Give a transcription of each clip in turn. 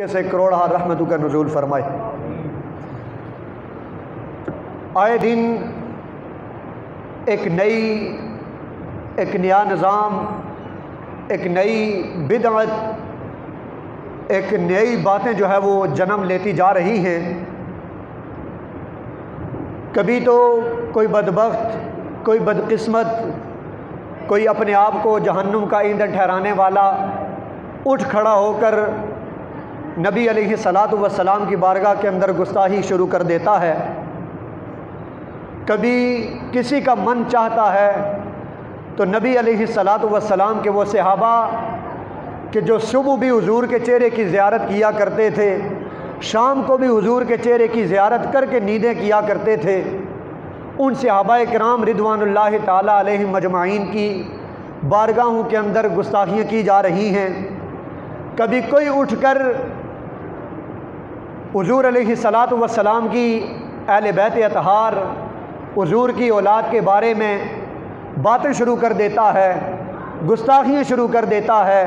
سے کروڑہ رحمتوں کا نزول فرمائے۔ آئے دن ایک نیا نظام، ایک نئی بدعت، ایک نئی باتیں جو ہے وہ جنم لیتی جا رہی ہیں۔ کبھی تو کوئی بدبخت، کوئی بدقسمت، کوئی اپنے آپ کو جہنم کا ایندھن ٹھہرانے والا اٹھ کھڑا ہو کر نبی علیہ الصلاۃ والسلام کی بارگاہ کے اندر گستاخی شروع کر دیتا ہے۔ کبھی کسی کا من چاہتا ہے تو نبی علیہ الصلاۃ والسلام کے وہ صحابہ کہ جو صبح بھی حضور کے چہرے کی زیارت کیا کرتے تھے، شام کو بھی حضور کے چہرے کی زیارت کر کے نیندیں کیا کرتے تھے، ان صحابہ کرام رضوان اللہ تعالیٰ علیہم مجمعین کی بارگاہوں کے اندر گستاخیاں کی جا رہی ہیں۔ کبھی کوئی اٹھ کر حضور علیہ الصلاۃ والسلام کی اہل بیت اطہار، حضور کی اولاد کے بارے میں باتیں شروع کر دیتا ہے، گستاخیاں شروع کر دیتا ہے۔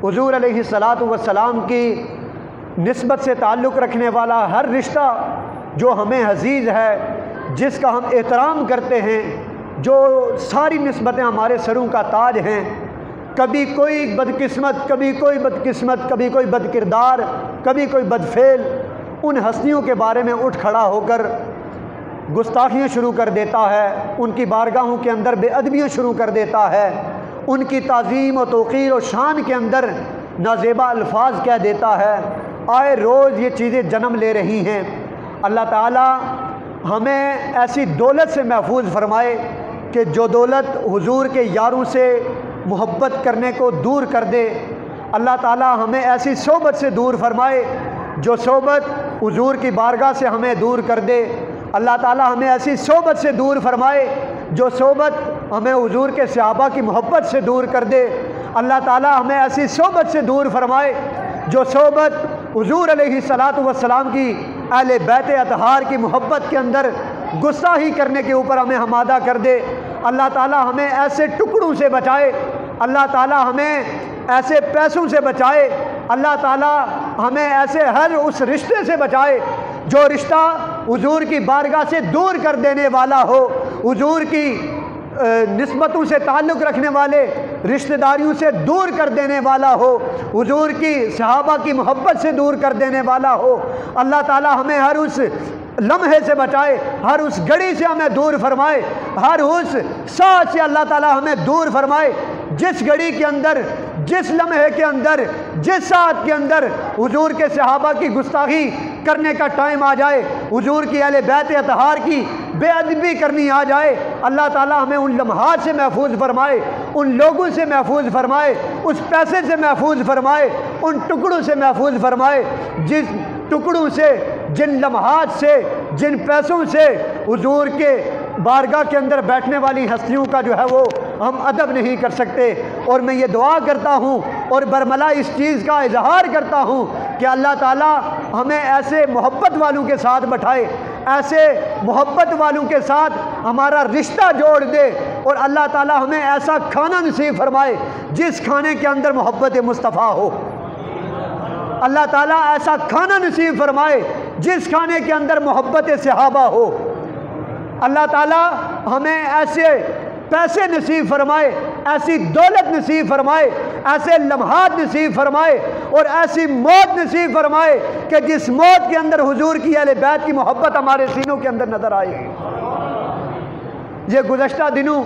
حضور علیہ الصلاۃ والسلام کی نسبت سے تعلق رکھنے والا ہر رشتہ جو ہمیں عزیز ہے، جس کا ہم احترام کرتے ہیں، جو ساری نسبتیں ہمارے سروں کا تاج ہیں، کبھی کوئی بدقسمت، کبھی کوئی بد کردار، کبھی کوئی بدفعل ان ہستیوں کے بارے میں اٹھ کھڑا ہو کر گستاخیاں شروع کر دیتا ہے، ان کی بارگاہوں کے اندر بے ادبیاں شروع کر دیتا ہے، ان کی تعظیم و توقیر و شان کے اندر نازیبا الفاظ کہہ دیتا ہے۔ آئے روز یہ چیزیں جنم لے رہی ہیں۔ اللہ تعالی ہمیں ایسی دولت سے محفوظ فرمائے کہ جو دولت حضور کے یاروں سے محبت کرنے کو دور کر دے۔ اللہ تعالی ہمیں ایسی صحبت سے دور فرمائے جو صحبت حضور کی بارگاہ سے ہمیں دور کر دے۔ اللہ تعالی ہمیں ایسی صحبت سے دور فرمائے جو صحبت ہمیں حضور کے صحابہ کی محبت سے دور کر دے۔ اللہ تعالی ہمیں ایسی صحبت سے دور فرمائے جو صحبت حضور علیہ الصلاۃ والسلام کی اہل بیت اطہار کی محبت کے اندر گستاخی کرنے کے اوپر ہمیں آمادہ کر دے۔ اللہ تعالی ہمیں ایسے ٹکڑوں سے بچائے، اللہ تعالی ہمیں ایسے پیسوں سے بچائے، اللہ تعالی ہمیں ایسے ہر اس رشتے سے بچائے جو رشتہ حضور کی بارگاہ سے دور کر دینے والا ہو، حضور کی نسبتوں سے تعلق رکھنے والے رشتہ داریوں سے دور کر دینے والا ہو، حضور کی صحابہ کی محبت سے دور کر دینے والا ہو۔ اللہ تعالی ہمیں ہر اس لمحے سے بچائے، ہر اس گھڑی سے ہمیں دور فرمائے، ہر اس ساتھ سے اللہ تعالی ہمیں دور فرمائے جس گھڑی کے اندر، جس لمحے کے اندر، جس ساتھ کے اندر حضور کے صحابہ کی گستاخی کرنے کا ٹائم آ جائے، حضور کی اہل بیت اطہار کی بے ادبی کرنی آ جائے، اللہ تعالی ہمیں ان لمحات سے محفوظ فرمائے، ان لوگوں سے محفوظ فرمائے، اس پیسے سے محفوظ فرمائے، ان ٹکڑوں سے محفوظ فرمائے جس ٹکڑوں سے، جن لمحات سے، جن پیسوں سے حضور کے بارگاہ کے اندر بیٹھنے والی ہستیوں کا جو ہے وہ ہم ادب نہیں کر سکتے۔ اور میں یہ دعا کرتا ہوں اور برملا اس چیز کا اظہار کرتا ہوں کہ اللہ تعالی ہمیں ایسے محبت والوں کے ساتھ بٹھائے، ایسے محبت والوں کے ساتھ ہمارا رشتہ جوڑ دے، اور اللہ تعالی ہمیں ایسا کھانا نصیب فرمائے جس کھانے کے اندر محبت مصطفیٰ ہو۔ اللہ تعالیٰ ایسا کھانا نصیب فرمائے جس کھانے کے اندر محبت صحابہ ہو۔ اللہ تعالیٰ ہمیں ایسے پیسے نصیب فرمائے، ایسی دولت نصیب فرمائے، ایسے لمحات نصیب فرمائے، اور ایسی موت نصیب فرمائے کہ جس موت کے اندر حضور کی اہل بیت کی محبت ہمارے سینوں کے اندر نظر آئے۔ یہ گزشتہ دنوں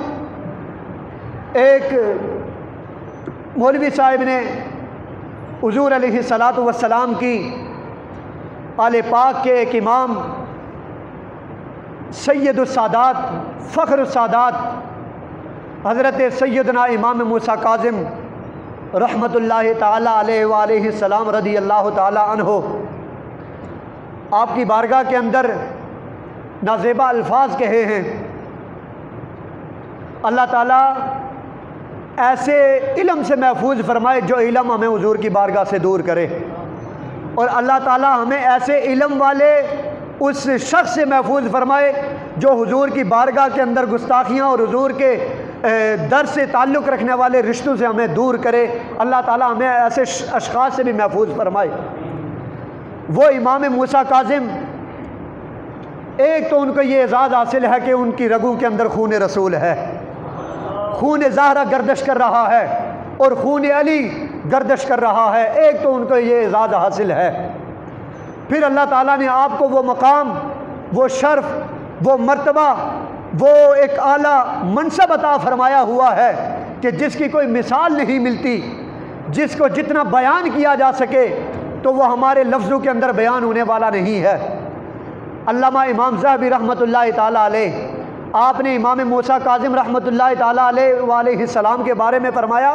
ایک مولوی صاحب نے حضور علیہ الصلاۃ والسلام کی آل پاک کے ایک امام، سید السادات، فخر السادات، حضرت سیدنا امام موسیٰ کاظم رحمۃ اللہ تعالیٰ علیہ وآلہ السلام رضی اللہ تعالیٰ عنہ، آپ کی بارگاہ کے اندر نازیبا الفاظ کہے ہیں۔ اللہ تعالیٰ ایسے علم سے محفوظ فرمائے جو علم ہمیں حضور کی بارگاہ سے دور کرے، اور اللہ تعالیٰ ہمیں ایسے علم والے اس شخص سے محفوظ فرمائے جو حضور کی بارگاہ کے اندر گستاخیاں اور حضور کے در سے تعلق رکھنے والے رشتوں سے ہمیں دور کرے۔ اللہ تعالیٰ ہمیں ایسے اشخاص سے بھی محفوظ فرمائے۔ وہ امام موسیٰ کاظم، ایک تو ان کو یہ اعزاز حاصل ہے کہ ان کی رگوں کے اندر خون رسول ہے، خون زہرہ گردش کر رہا ہے اور خون علی گردش کر رہا ہے، ایک تو ان کو یہ اعزاز حاصل ہے۔ پھر اللہ تعالیٰ نے آپ کو وہ مقام، وہ شرف، وہ مرتبہ، وہ ایک اعلیٰ منصب عطا فرمایا ہوا ہے کہ جس کی کوئی مثال نہیں ملتی، جس کو جتنا بیان کیا جا سکے تو وہ ہمارے لفظوں کے اندر بیان ہونے والا نہیں ہے۔ علامہ امام ذہبی رحمۃ اللہ تعالیٰ علیہ، آپ نے امام موسیٰ کاظم رحمۃ اللہ تعالیٰ علیہ وآلہ السلام کے بارے میں فرمایا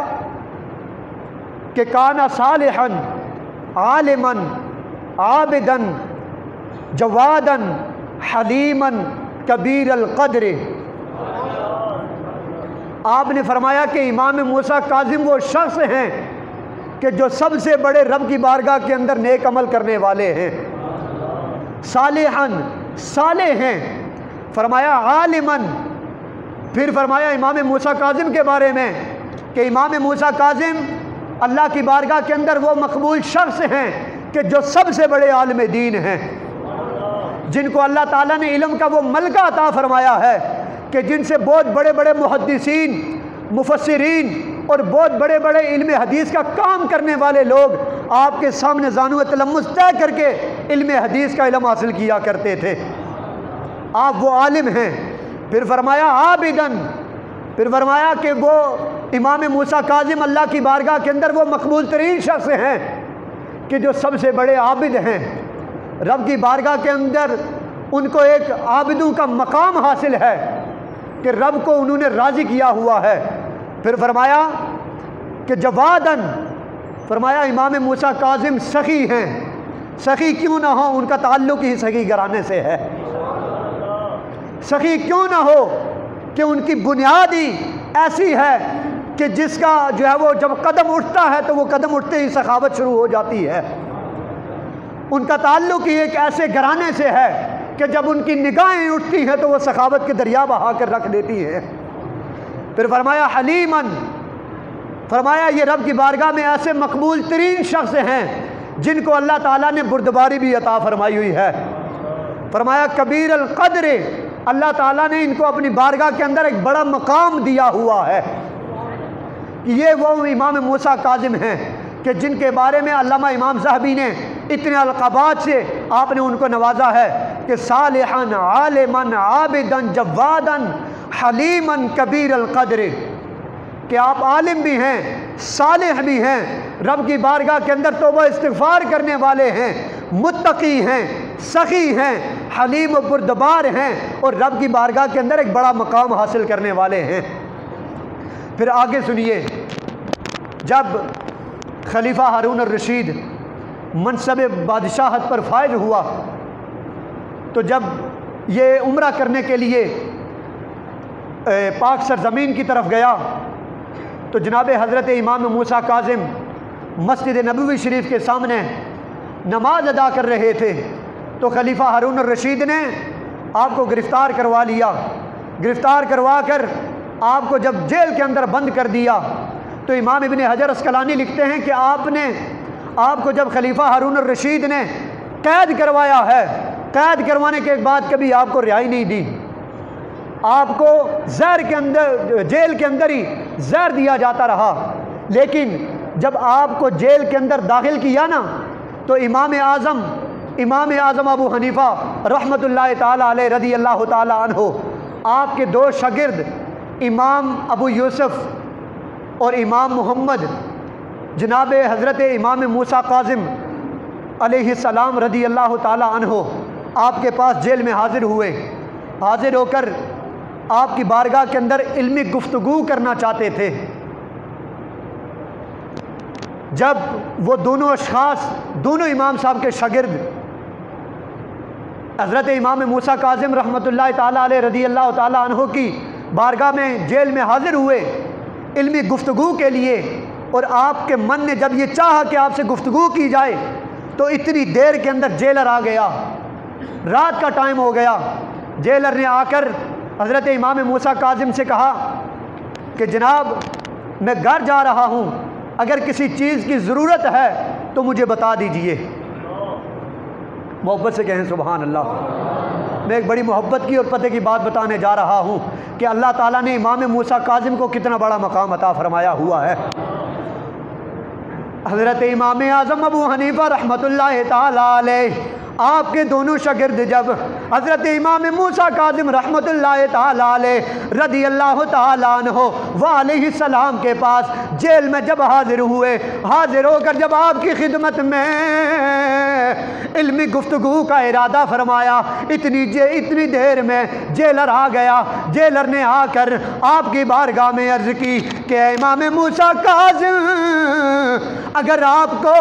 کہ کانا صالحا عالما عابدا جوادا حلیما کبیر القدر۔ آپ نے فرمایا کہ امام موسیٰ کاظم وہ شخص ہیں کہ جو سب سے بڑے رب کی بارگاہ کے اندر نیک عمل کرنے والے ہیں، صالحاً صالح ہیں، فرمایا عالماً، پھر فرمایا امام موسیٰ کاظم کے بارے میں کہ امام موسیٰ کاظم اللہ کی بارگاہ کے اندر وہ مقبول شخص ہیں کہ جو سب سے بڑے عالم دین ہیں، جن کو اللہ تعالیٰ نے علم کا وہ ملکہ عطا فرمایا ہے کہ جن سے بہت بڑے بڑے محدثین، مفسرین اور بہت بڑے بڑے علم حدیث کا کام کرنے والے لوگ آپ کے سامنے زانو تلمس طے کر کے علم حدیث کا علم حاصل کیا کرتے تھے۔ آپ وہ عالم ہیں۔ پھر فرمایا عابداً، پھر فرمایا کہ وہ امام موسیٰ کاظم اللہ کی بارگاہ کے اندر وہ مقبول ترین شخص ہیں کہ جو سب سے بڑے عابد ہیں، رب کی بارگاہ کے اندر ان کو ایک عابدوں کا مقام حاصل ہے کہ رب کو انہوں نے راضی کیا ہوا ہے۔ پھر فرمایا کہ جواداً، فرمایا امام موسیٰ کاظم سخی ہیں، سخی کیوں نہ ہو، ان کا تعلق ہی سخی گھرانے سے ہے، سخی کیوں نہ ہو کہ ان کی بنیاد ہی ایسی ہے کہ جس کا جو ہے وہ جب قدم اٹھتا ہے تو وہ قدم اٹھتے ہی سخاوت شروع ہو جاتی ہے۔ ان کا تعلق ہی ایک ایسے گھرانے سے ہے کہ جب ان کی نگاہیں اٹھتی ہیں تو وہ سخاوت کے دریا بہا کر رکھ دیتی ہیں۔ پھر فرمایا حلیماً، فرمایا یہ رب کی بارگاہ میں ایسے مقبول ترین شخص ہیں جن کو اللہ تعالیٰ نے بردباری بھی عطا فرمائی ہوئی ہے۔ فرمایا کبیر القدر، اللہ تعالیٰ نے ان کو اپنی بارگاہ کے اندر ایک بڑا مقام دیا ہوا ہے۔ یہ وہ امام موسیٰ کاظم ہیں کہ جن کے بارے میں علامہ امام ذہبی نے اتنے القابات سے آپ نے ان کو نوازا ہے کہ صالحاً عالماً عابداً جواداً حلیماً کبیر القدر، کہ آپ عالم بھی ہیں، صالح بھی ہیں، رب کی بارگاہ کے اندر توبہ استغفار کرنے والے ہیں، متقی ہیں، سخی ہیں، حلیم و بردبار ہیں اور رب کی بارگاہ کے اندر ایک بڑا مقام حاصل کرنے والے ہیں۔ پھر آگے سنیے، جب خلیفہ ہارون الرشید منصب بادشاہت پر فائز ہوا تو جب یہ عمرہ کرنے کے لیے پاک سرزمین کی طرف گیا تو جناب حضرت امام موسیٰ کاظم مسجد نبوی شریف کے سامنے نماز ادا کر رہے تھے تو خلیفہ ہارون الرشید نے آپ کو گرفتار کروا لیا۔ گرفتار کروا کر آپ کو جب جیل کے اندر بند کر دیا تو امام ابن حجر اسقلانی لکھتے ہیں کہ آپ کو جب خلیفہ ہارون الرشید نے قید کروایا ہے، قید کروانے کے بعد کبھی آپ کو رہائی نہیں دی، آپ کو زہر کے اندر، جیل کے اندر ہی زہر دیا جاتا رہا، لیکن جب آپ کو جیل کے اندر داخل کیا نا تو امام اعظم ابو حنیفہ رحمۃ اللہ تعالیٰ علیہ رضی اللہ تعالیٰ عنہ، آپ کے دو شاگرد امام ابو یوسف اور امام محمد، جناب حضرت امام موسیٰ کاظم علیہ السلام رضی اللہ تعالیٰ عنہ آپ کے پاس جیل میں حاضر ہوئے۔ حاضر ہو کر آپ کی بارگاہ کے اندر علمی گفتگو کرنا چاہتے تھے۔ جب وہ دونوں اشخاص، دونوں امام صاحب کے شاگرد حضرت امام موسیٰ کاظم رحمۃ اللہ تعالیٰ علیہ رضی اللہ تعالیٰ عنہ کی بارگاہ میں جیل میں حاضر ہوئے علمی گفتگو کے لیے، اور آپ کے من نے جب یہ چاہا کہ آپ سے گفتگو کی جائے تو اتنی دیر کے اندر جیلر آ گیا، رات کا ٹائم ہو گیا۔ جیلر نے آ کر حضرت امام موسیٰ کاظم سے کہا کہ جناب میں گھر جا رہا ہوں، اگر کسی چیز کی ضرورت ہے تو مجھے بتا دیجئے۔ محبت سے کہیں سبحان اللہ۔ میں ایک بڑی محبت کی اور پتہ کی بات بتانے جا رہا ہوں کہ اللہ تعالیٰ نے امام موسیٰ کاظم کو کتنا بڑا مقام عطا فرمایا ہوا ہے۔ حضرت امام اعظم ابو حنیفہ رحمۃ اللہ تعالیٰ علیہ، آپ کے دونوں شاگرد جب حضرت امام موسیٰ کاظم رحمۃ اللہ تعالیٰ علیہ رضی اللہ تعالیٰ عنہ وعلیہ السلام کے پاس جیل میں جب حاضر ہوئے، حاضر ہو کر جب آپ کی خدمت میں علمی گفتگو کا ارادہ فرمایا، اتنی دیر میں جیلر آ گیا۔ جیلر نے آ کر آپ کی بارگاہ میں عرض کی کہ اے امام موسیٰ کاظم، اگر آپ کو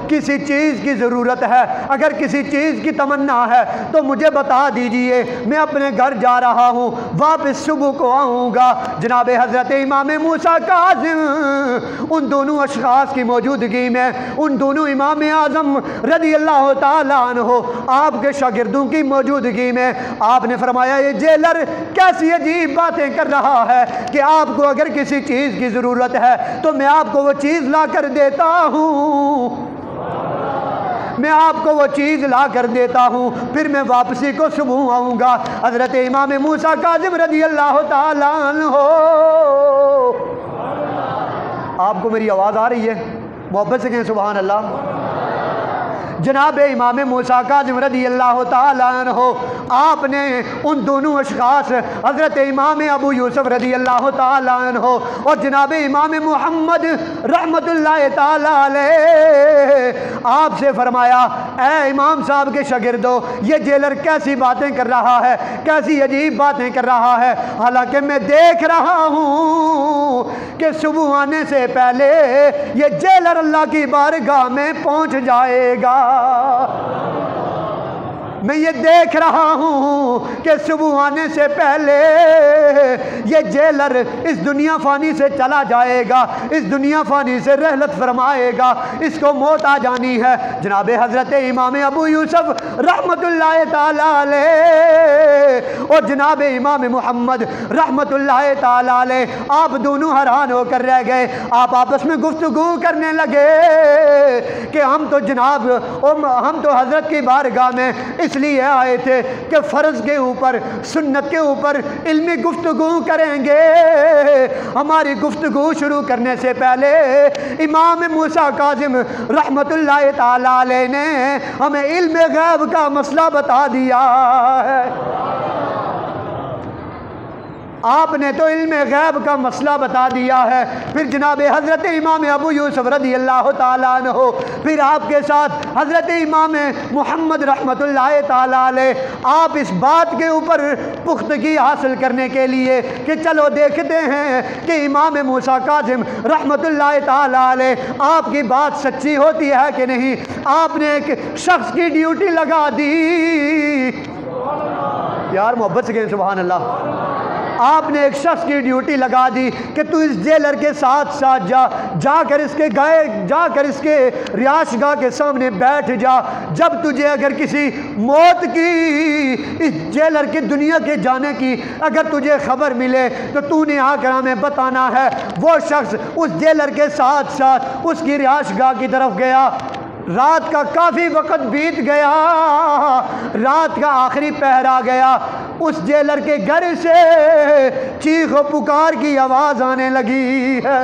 کسی چیز کی ضرورت ہے، اگر کسی چیز کی تمنا ہے تو مجھے بتا دیجئے، میں اپنے گھر جا رہا ہوں، واپس صبح کو آؤں گا۔ جناب حضرت امام موسیٰ کاظم ان دونوں اشخاص کی موجودگی میں، ان دونوں امام اعظم رضی اللہ تعالیٰ عنہ آپ کے شاگردوں کی موجودگی میں آپ نے فرمایا یہ جیلر کیسی عجیب باتیں کر رہا ہے کہ آپ کو اگر کسی چیز کی ضرورت ہے تو میں آپ کو وہ چیز لا کر دیتا ہوں، میں آپ کو وہ چیز لا کر دیتا ہوں، پھر میں واپسی کو صبح آؤں گا۔ حضرت امام موسیٰ کاظم رضی اللہ تعالیٰ عنہ، آپ کو میری آواز آ رہی ہے؟ محبت سے کہیں سبحان اللہ۔ جناب امام موسیٰ کاظم رضی اللہ تعالیٰ عنہ، آپ نے ان دونوں اشخاص حضرت امام ابو یوسف رضی اللہ تعالیٰ عنہ اور جناب امام محمد رحمت اللہ تعالیٰ علیہ آپ سے فرمایا اے امام صاحب کے شاگردو، یہ جیلر کیسی باتیں کر رہا ہے، کیسی عجیب باتیں کر رہا ہے، حالانکہ میں دیکھ رہا ہوں کہ صبح آنے سے پہلے یہ جیلر اللہ کی بارگاہ میں پہنچ جائے گا۔ میں یہ دیکھ رہا ہوں کہ صبح آنے سے پہلے یہ جیلر اس دنیا فانی سے چلا جائے گا، اس دنیا فانی سے رحلت فرمائے گا، اس کو موت آ جانی ہے۔ جناب حضرت امام ابو یوسف رحمت اللہ تعالیٰ علیہ اور جناب امام محمد رحمت اللہ تعالیٰ علیہ آپ دونوں حیران ہو کر رہ گئے۔ آپ آپس میں گفتگو کرنے لگے کہ ہم تو جناب ہم تو حضرت کی بارگاہ میں اس لیے آئے تھے کہ فرض کے اوپر، سنت کے اوپر علمی گفتگو کریں گے۔ ہماری گفتگو شروع کرنے سے پہلے امام موسیٰ کاظم رحمت اللہ تعالیٰ علیہ نے ہمیں علم غیب کا مسئلہ بتا دیا ہے۔ آپ نے تو علم غیب کا مسئلہ بتا دیا ہے۔ پھر جناب حضرت امام ابو یوسف رضی اللہ تعالیٰ عنہ، پھر آپ کے ساتھ حضرت امام محمد رحمت اللہ تعالیٰ علیہ، آپ اس بات کے اوپر پختگی حاصل کرنے کے لیے کہ چلو دیکھتے ہیں کہ امام موسیٰ کاظم رحمت اللہ تعالیٰ علیہ آپ کی بات سچی ہوتی ہے کہ نہیں، آپ نے ایک شخص کی ڈیوٹی لگا دی۔ یار محبت سے کہیں سبحان اللہ۔ آپ نے ایک شخص کی ڈیوٹی لگا دی کہ تو اس جیلر کے ساتھ ساتھ جا کر اس کے رہائش گاہ کے سامنے بیٹھ جا۔ جب تجھے اگر کسی موت کی، اس جیلر کے دنیا کے جانے کی اگر تجھے خبر ملے تو تو نے آ کر ہمیں بتانا ہے۔ وہ شخص اس جیلر کے ساتھ ساتھ اس کی رہائش گاہ کی طرف گیا۔ رات کا کافی وقت بیت گیا، رات کا آخری پہر آ گیا۔ اس جیلر کے گھر سے چیخ و پکار کی آواز آنے لگی ہے۔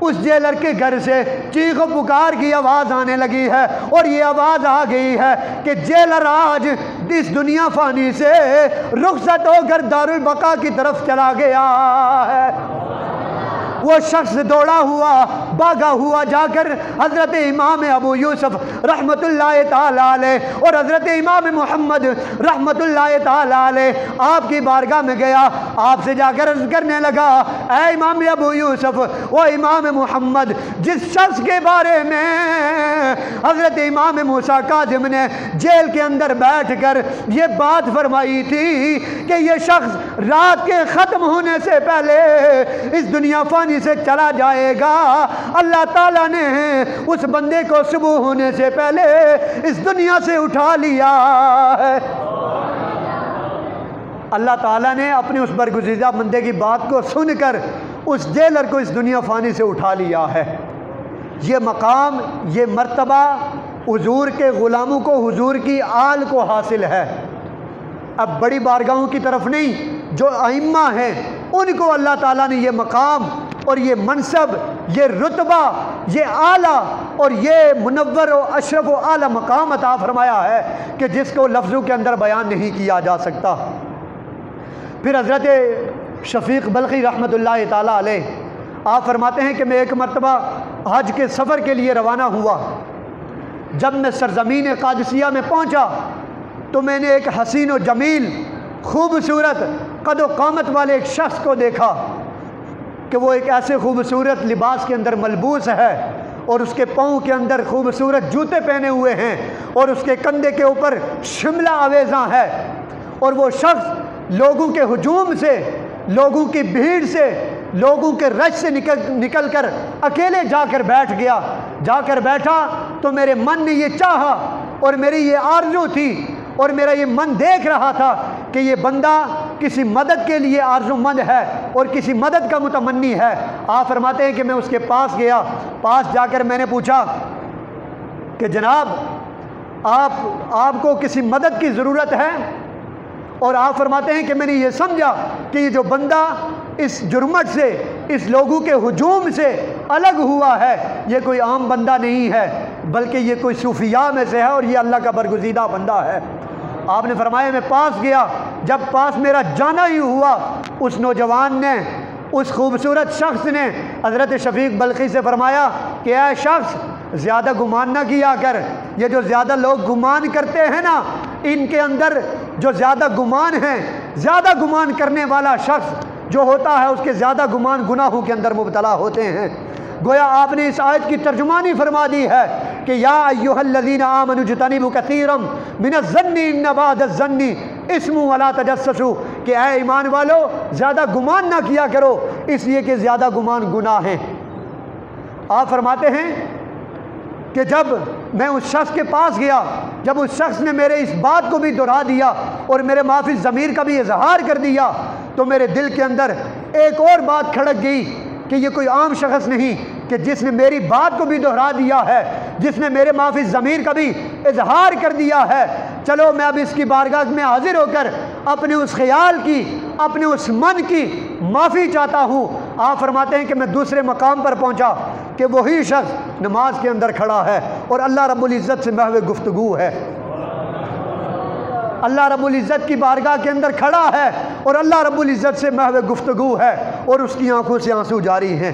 اس جیلر کے گھر سے چیخ و پکار کی آواز آنے لگی ہے، اور یہ آواز آ گئی ہے کہ جیلر آج اس دنیا فانی سے رخصت ہو کر دارالبقا کی طرف چلا گیا ہے۔ وہ شخص دوڑا ہوا، بھاگا ہوا جا کر حضرت امام ابو یوسف رحمت اللہ تعالیٰ علیہ اور حضرت امام محمد رحمت اللہ تعالیٰ علیہ آپ کی بارگاہ میں گیا۔ آپ سے جا کر عرض کرنے لگا اے امام ابو یوسف و امام محمد، جس شخص کے بارے میں حضرت امام موسیٰ کاظم نے جیل کے اندر بیٹھ کر یہ بات فرمائی تھی کہ یہ شخص رات کے ختم ہونے سے پہلے اس دنیا فانی سے چلا جائے گا، اللہ تعالیٰ نے اس بندے کو صبح ہونے سے پہلے اس دنیا سے اٹھا لیا ہے۔ اللہ تعالیٰ نے اپنے اس برگزیدہ بندے کی بات کو سن کر اس جیلر کو اس دنیا فانی سے اٹھا لیا ہے۔ یہ مقام، یہ مرتبہ حضور کے غلاموں کو حضور کی آل کو حاصل ہے، اب بڑی بارگاہوں کی طرف نہیں، جو ائمہ ہیں ان کو اللہ تعالیٰ نے یہ مقام اور یہ منصب، یہ رتبہ، یہ اعلیٰ اور یہ منور و اشرف و اعلیٰ مقام عطا فرمایا ہے کہ جس کو لفظوں کے اندر بیان نہیں کیا جا سکتا۔ پھر حضرت شفیق بلخی رحمۃ اللہ تعالیٰ علیہ آپ فرماتے ہیں کہ میں ایک مرتبہ حج کے سفر کے لیے روانہ ہوا، جب میں سرزمین قادسیہ میں پہنچا تو میں نے ایک حسین و جمیل خوبصورت قد و قامت والے ایک شخص کو دیکھا کہ وہ ایک ایسے خوبصورت لباس کے اندر ملبوس ہے اور اس کے پاؤں کے اندر خوبصورت جوتے پہنے ہوئے ہیں اور اس کے کندھے کے اوپر شملہ آویزاں ہے، اور وہ شخص لوگوں کے ہجوم سے، لوگوں کی بھیڑ سے، لوگوں کے رش سے نکل کر اکیلے جا کر بیٹھ گیا۔ جا کر بیٹھا تو میرے من نے یہ چاہا اور میری یہ آرزو تھی اور میرا یہ من دیکھ رہا تھا کہ یہ بندہ کسی مدد کے لیے آرزو مند ہے اور کسی مدد کا متمنی ہے۔ آپ فرماتے ہیں کہ میں اس کے پاس گیا، پاس جا کر میں نے پوچھا کہ جناب آپ کو کسی مدد کی ضرورت ہے؟ اور آپ فرماتے ہیں کہ میں نے یہ سمجھا کہ یہ جو بندہ اس جرمٹ سے، اس لوگوں کے ہجوم سے الگ ہوا ہے، یہ کوئی عام بندہ نہیں ہے بلکہ یہ کوئی صوفیاء میں سے ہے اور یہ اللہ کا برگزیدہ بندہ ہے۔ آپ نے فرمایا میں پاس گیا، جب پاس میرا جانا ہی ہوا، اس نوجوان نے، اس خوبصورت شخص نے حضرت شفیق بلخی سے فرمایا کہ اے شخص زیادہ گمان نہ کیا کر، یہ جو زیادہ لوگ گمان کرتے ہیں نا، ان کے اندر جو زیادہ گمان ہیں، زیادہ گمان کرنے والا شخص جو ہوتا ہے اس کے زیادہ گمان گناہوں کے اندر مبتلا ہوتے ہیں۔ گویا آپ نے اس آیت کی ترجمانی فرما دی ہے کہ یا ایھا الذین آمنوا اجتنبوا کثیرا من الظن ان بعض الظن اسم ولا تجسسوا، کہ اے ایمان والو زیادہ گمان نہ کیا کرو اس لیے کہ زیادہ گمان گناہ ہیں۔ آپ فرماتے ہیں کہ جب میں اس شخص کے پاس گیا، جب اس شخص نے میرے اس بات کو بھی دہرا دیا اور میرے معافی ضمیر کا بھی اظہار کر دیا تو میرے دل کے اندر ایک اور بات کھڑک گئی کہ یہ کوئی عام شخص نہیں کہ جس نے میری بات کو بھی دہرا دیا ہے، جس نے میرے معافی ضمیر کا بھی اظہار کر دیا ہے۔ چلو میں اب اس کی بارگاہ میں حاضر ہو کر اپنے اس خیال کی، اپنے اس من کی معافی چاہتا ہوں۔ آپ فرماتے ہیں کہ میں دوسرے مقام پر پہنچا کہ وہی شخص نماز کے اندر کھڑا ہے اور اللہ رب العزت سے محو گفتگو ہے، اللہ رب العزت کی بارگاہ کے اندر کھڑا ہے اور اللہ رب العزت سے محو گفتگو ہے اور اس کی آنکھوں سے آنسو جاری ہیں۔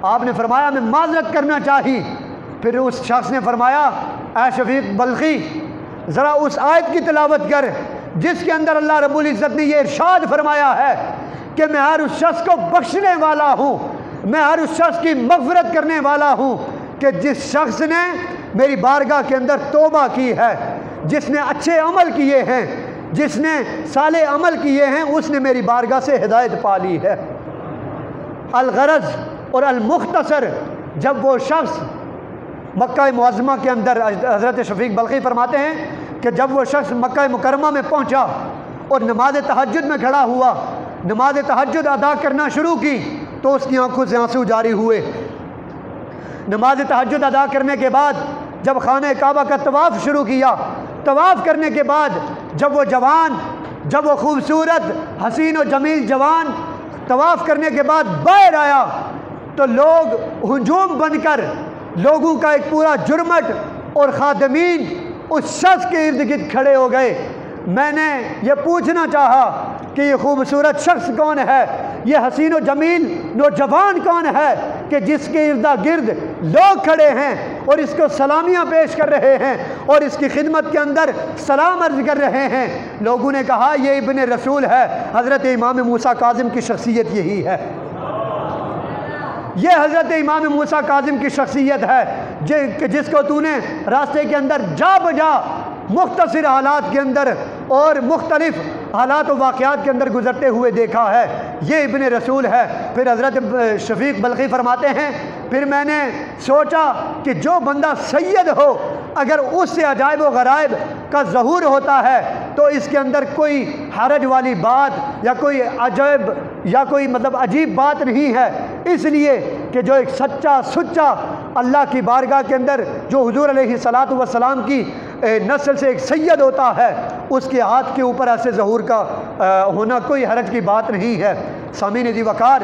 آپ نے فرمایا میں معذرت کرنا چاہی۔ پھر اس شخص نے فرمایا اے شفیق بلخی ذرا اس آیت کی تلاوت کر جس کے اندر اللہ رب العزت نے یہ ارشاد فرمایا ہے کہ میں ہر اس شخص کو بخشنے والا ہوں، میں ہر اس شخص کی مغفرت کرنے والا ہوں کہ جس شخص نے میری بارگاہ کے اندر توبہ کی ہے، جس نے اچھے عمل کیے ہیں، جس نے صالح عمل کیے ہیں، اس نے میری بارگاہ سے ہدایت پا لی ہے۔ الغرض اور المختصر، جب وہ شخص مکہ معظمہ کے اندر، حضرت شفیق بلخی فرماتے ہیں کہ جب وہ شخص مکہ مکرمہ میں پہنچا اور نماز تہجد میں کھڑا ہوا، نماز تہجد ادا کرنا شروع کی تو اس کی آنکھوں سے آنسو جاری ہوئے۔ نماز تہجد ادا کرنے کے بعد جب خانہ کعبہ کا طواف شروع کیا، طواف کرنے کے بعد جب وہ جوان، جب وہ خوبصورت حسین و جمیل جوان طواف کرنے کے بعد باہر آیا تو لوگ ہجوم بن کر، لوگوں کا ایک پورا جرمٹ اور خادمین اس شخص کے ارد گرد کھڑے ہو گئے۔ میں نے یہ پوچھنا چاہا کہ یہ خوبصورت شخص کون ہے، یہ حسین و جمیل نوجوان کون ہے کہ جس کے ارد گرد لوگ کھڑے ہیں اور اس کو سلامیاں پیش کر رہے ہیں اور اس کی خدمت کے اندر سلام عرض کر رہے ہیں۔ لوگوں نے کہا یہ ابن رسول ہے۔ حضرت امام موسیٰ کاظم کی شخصیت یہی ہے، یہ حضرت امام موسیٰ کاظم کی شخصیت ہے جس کو تو نے راستے کے اندر جا بجا مختصر حالات کے اندر اور مختلف حالات و واقعات کے اندر گزرتے ہوئے دیکھا ہے، یہ ابن رسول ہے۔ پھر حضرت شفیق بلخی فرماتے ہیں پھر میں نے سوچا کہ جو بندہ سید ہو اگر اس سے عجائب و غرائب کا ظہور ہوتا ہے تو اس کے اندر کوئی حرج والی بات یا کوئی عجائب یا کوئی عجیب بات نہیں ہے، اس لیے کہ جو ایک سچا سچا اللہ کی بارگاہ کے اندر جو حضور علیہ الصلاۃ والسلام کی نسل سے ایک سید ہوتا ہے، اس کے ہاتھ کے اوپر ایسے ظہور کا ہونا کوئی حرج کی بات نہیں ہے۔ سامعین ذی وقار،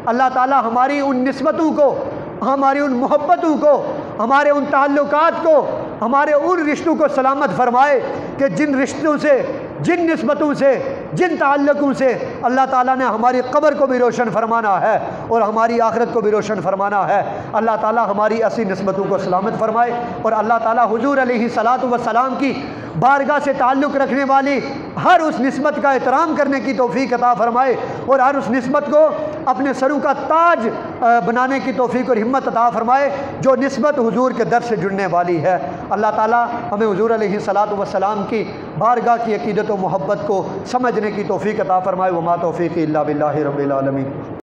اللہ تعالی ہماری ان نسبتوں کو، ہماری ان محبتوں کو، ہمارے ان تعلقات کو، ہمارے ان رشتوں کو سلامت فرمائے کہ جن رشتوں سے، جن نسبتوں سے، جن تعلقوں سے اللہ تعالیٰ نے ہماری قبر کو بھی روشن فرمانا ہے اور ہماری آخرت کو بھی روشن فرمانا ہے، اللہ تعالیٰ ہماری ایسی نسبتوں کو سلامت فرمائے، اور اللہ تعالیٰ حضور علیہ الصلاۃ والسلام کی بارگاہ سے تعلق رکھنے والی ہر اس نسبت کا احترام کرنے کی توفیق عطا فرمائے، اور ہر اس نسبت کو اپنے سروں کا تاج بنانے کی توفیق اور ہمت عطا فرمائے جو نسبت حضور کے در سے جڑنے والی ہے۔ اللہ تعالیٰ ہمیں حضور علیہ الصلاۃ والسلام کی بارگاہ کی عقیدت و محبت کو سمجھنے کی توفیق عطا فرمائے۔ وما توفیقی الا باللہ رب العالمین۔